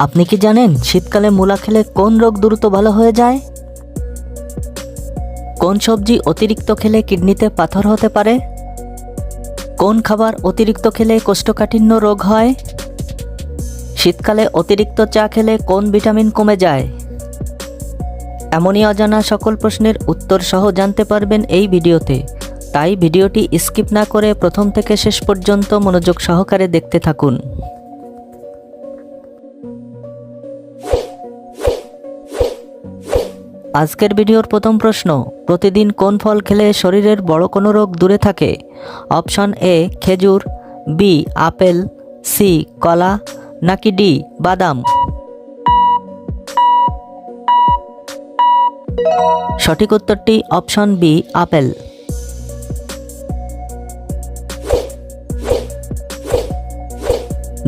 আপনি কি জানেন শীতকালে মূলা খেলে কোন রোগ দ্রুত ভালো হয়ে যায়? কোন সবজি অতিরিক্ত খেলে কিডনিতে পাথর হতে পারে? কোন খাবার অতিরিক্ত খেলে কোষ্ঠকাঠিন্য রোগ হয়? শীতকালে অতিরিক্ত চা খেলে কোন ভিটামিন কমে যায়? এমনই অজানা সকল প্রশ্নের উত্তর সহ জানতে পারবেন এই ভিডিওতে। তাই ভিডিওটি স্কিপ না করে প্রথম থেকে শেষ পর্যন্ত মনোযোগ সহকারে দেখতে থাকুন। আজকের ভিডিওর প্রথম প্রশ্ন, প্রতিদিন কোন ফল খেলে শরীরের বড় কোনো রোগ দূরে থাকে? অপশন এ খেজুর, বি আপেল, সি কলা, নাকি ডি বাদাম? সঠিক উত্তরটি অপশন বি আপেল।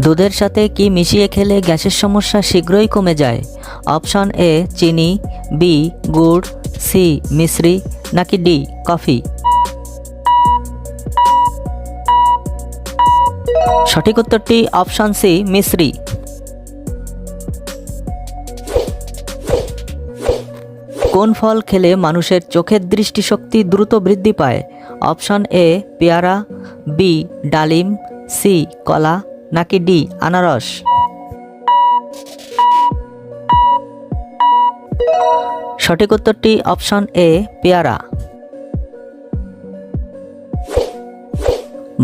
দুধের সাথে কি মিশিয়ে খেলে গ্যাসের সমস্যা শীঘ্রই কমে যায়? অপশন এ চিনি, বি গুড়, সি মিশ্রি, নাকি ডি কফি? সঠিক উত্তরটি অপশন সি মিশ্রি। কোন ফল খেলে মানুষের চোখের দৃষ্টিশক্তি দ্রুত বৃদ্ধি পায়? অপশন এ পেয়ারা, বি ডালিম, সি কলা, নাকি ডি আনারস? সঠিক উত্তরটি অপশন এ পেয়ারা।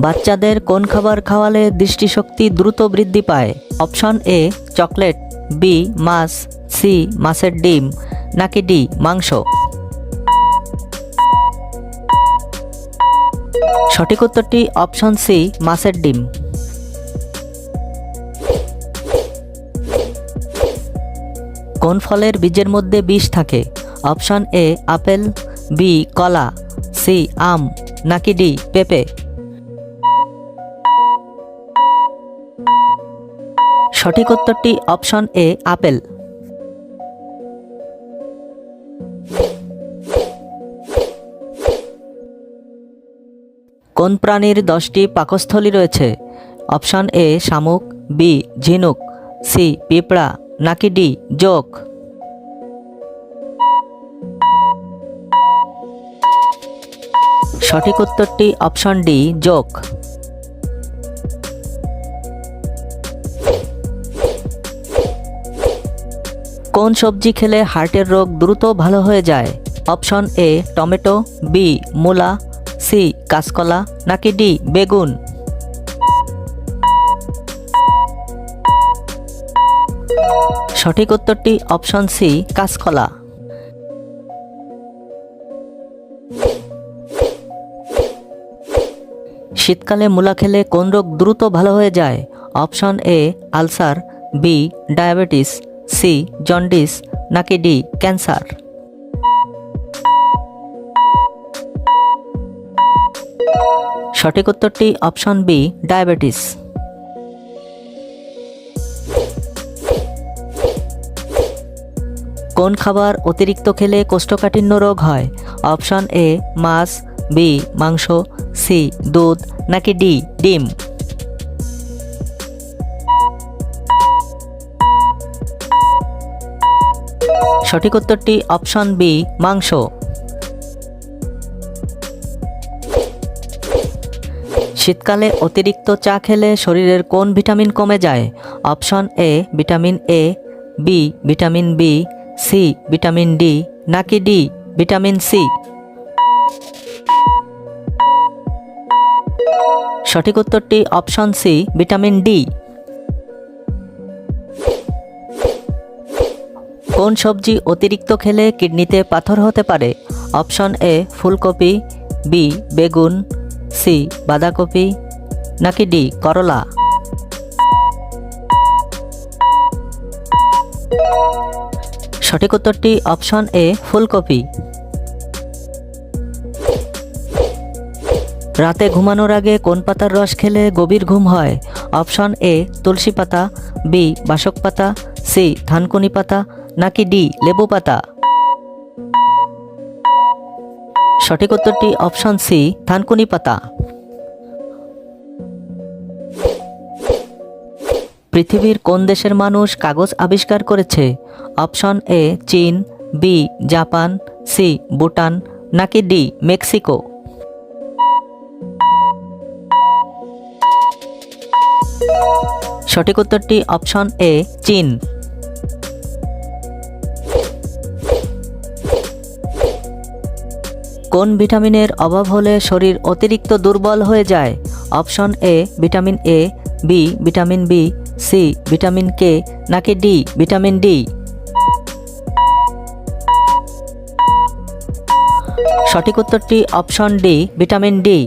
বাচ্চাদের কোন খাবার খাওয়ালে দৃষ্টিশক্তি দ্রুত বৃদ্ধি পায়? অপশন এ চকলেট, বি মাছ, সি মাছের ডিম, নাকি ডি মাংস? সঠিক উত্তরটি অপশন সি মাছের ডিম। কোন ফলের বীজের মধ্যে বিষ থাকে? অপশন এ আপেল, বি কলা, সি আম, নাকি ডি পেঁপে? সঠিক উত্তরটি অপশন এ আপেল। কোন প্রাণীর 10টি পাকস্থলী রয়েছে? অপশন এ শামুক, বি ঝিনুক, সি পিঁপড়া, নাকি ডি জোঁক? সঠিক উত্তরটি অপশন ডি জোঁক। কোন সবজি খেলে হার্টের রোগ দ্রুত ভালো হয়ে যায়? অপশন এ টমেটো, বি মূলা, সি কাঁচকলা, নাকি ডি বেগুন? সঠিক উত্তরটি অপশন সি কাঁচকলা। শীতকালে মূলা খেলে কোন রোগ দ্রুত ভালো হয়ে যায়? Option A ulcer, B diabetes, C jaundice, নাকি ডি ক্যান্সার? সঠিক উত্তরটি অপশন বি ডায়াবেটিস। কোন খাবার অতিরিক্ত খেলে কোষ্ঠকাঠিন্য রোগ হয়? অপশন এ মাছ, বি মাংস, সি দুধ, নাকি ডি ডিম? সঠিক উত্তরটি অপশন বি মাংস। শীতকালে অতিরিক্ত চা খেলে শরীরের কোন ভিটামিন কমে যায়? Option A vitamin A, B vitamin B, C vitamin D, নাকি ডি ভিটামিন সি? সঠিক উত্তরটি অপশন সি ভিটামিন ডি। কোন সবজি অতিরিক্ত খেলে কিডনিতে পাথর হতে পারে? অপশন এ ফুলকপি, বি বেগুন, সি বাঁধাকপি, নাকি ডি করলা? সঠিক উত্তরটি অপশন এ ফুলকপি। রাতে ঘুমানোর আগে কোন পাতার রস খেলে গভীর ঘুম হয়? অপশন এ তুলসী পাতা, বি বাসক পাতা, সি থানকুনি পাতা, নাকি ডি লেবু পাতা? সঠিক উত্তরটি অপশন সি থানকুনি পাতা। পৃথিবীর কোন দেশের মানুষ কাগজ আবিষ্কার করেছে? অপশন এ চীন, বি জাপান, সি ভুটান, নাকি ডি মেক্সিকো? সঠিক উত্তরটি অপশন এ চীন। কোন ভিটামিনের অভাব হলে শরীর অতিরিক্ত দুর্বল হয়ে যায়? Option A vitamin A, B vitamin B, C vitamin K, নাকি ডি ভিটামিন ডি? সঠিক উত্তরটি অপশন ডি ভিটামিন ডি।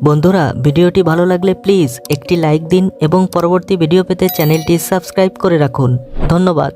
বন্ধুরা, ভিডিওটি ভালো লাগলে প্লিজ একটি লাইক দিন এবং পরবর্তী ভিডিও পেতে চ্যানেলটি সাবস্ক্রাইব করে রাখুন। ধন্যবাদ।